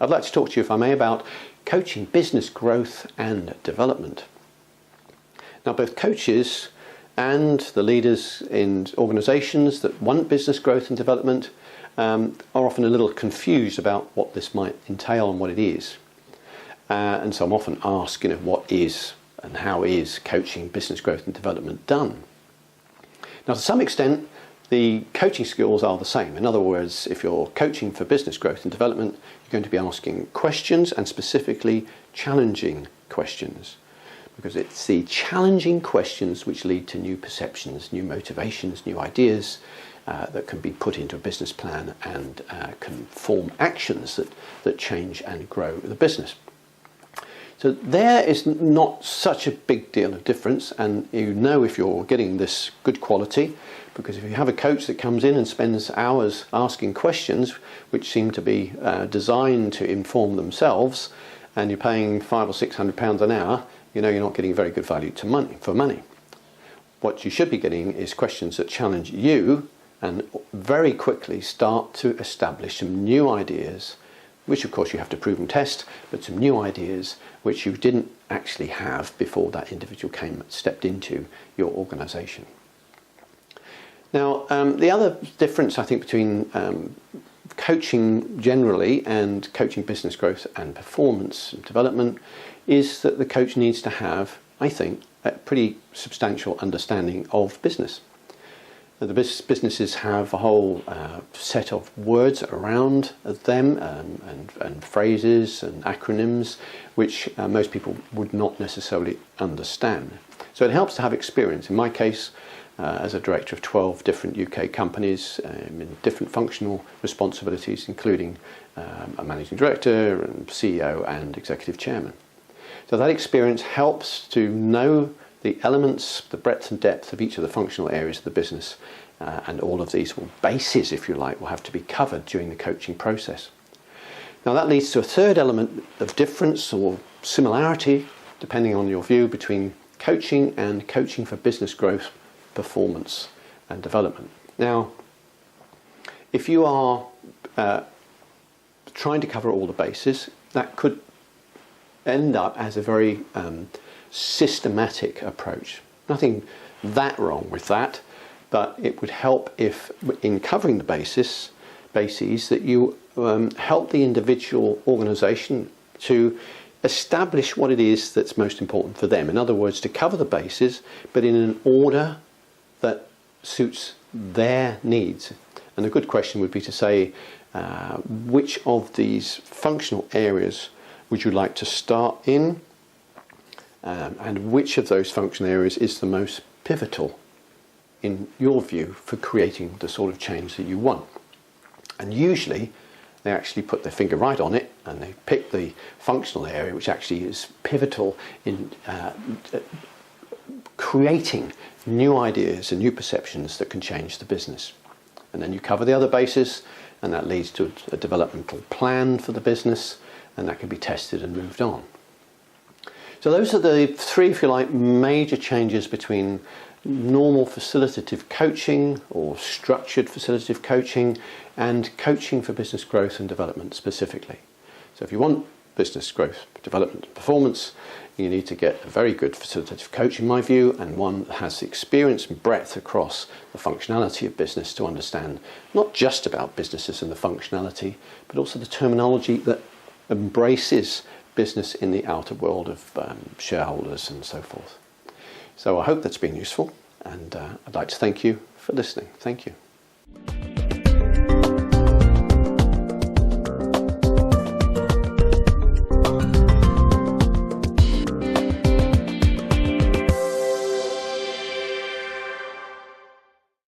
I'd like to talk to you, if I may, about coaching business growth and development. Now, both coaches and the leaders in organisations that want business growth and development are often a little confused about what this might entail and what it is. And so I'm often asked, what is and how is coaching business growth and development done? Now, to some extent, the coaching skills are the same. In other words, if you're coaching for business growth and development, you're going to be asking questions, and specifically challenging questions, because it's the challenging questions which lead to new perceptions, new motivations, new ideas that can be put into a business plan and can form actions that change and grow the business. So there is not such a big deal of difference, and if you're getting this good quality, because if you have a coach that comes in and spends hours asking questions which seem to be designed to inform themselves, and you're paying £500 or £600 an hour, you're not getting very good value for money. What you should be getting is questions that challenge you and very quickly start to establish some new ideas, which of course you have to prove and test, but some new ideas which you didn't actually have before that individual stepped into your organisation. Now, the other difference, I think, between coaching generally and coaching business growth and performance and development is that the coach needs to have, I think, a pretty substantial understanding of business. The businesses have a whole set of words around them and phrases and acronyms which most people would not necessarily understand. So it helps to have experience. In my case, as a director of 12 different UK companies in different functional responsibilities, including a managing director and CEO and executive chairman. So that experience helps to know the elements, the breadth and depth of each of the functional areas of the business, and all of these bases, if you like, will have to be covered during the coaching process. Now that leads to a third element of difference or similarity, depending on your view, between coaching and coaching for business growth, performance and development. Now, if you are trying to cover all the bases, that could end up as a very systematic approach. Nothing that wrong with that, but it would help if, in covering the bases, that you help the individual organisation to establish what it is that's most important for them. In other words, to cover the bases, but in an order that suits their needs. And a good question would be to say, which of these functional areas would you like to start in, and which of those functional areas is the most pivotal in your view for creating the sort of change that you want. And usually they actually put their finger right on it and they pick the functional area which actually is pivotal in creating new ideas and new perceptions that can change the business. And then you cover the other bases, and that leads to a developmental plan for the business, and that can be tested and moved on. So those are the three, if you like, major changes between normal facilitative coaching or structured facilitative coaching and coaching for business growth and development specifically. So if you want business growth, development and performance, you need to get a very good facilitative coach, in my view, and one that has the experience and breadth across the functionality of business to understand not just about businesses and the functionality, but also the terminology that embraces business in the outer world of shareholders and so forth. So I hope that's been useful, and I'd like to thank you for listening. Thank you.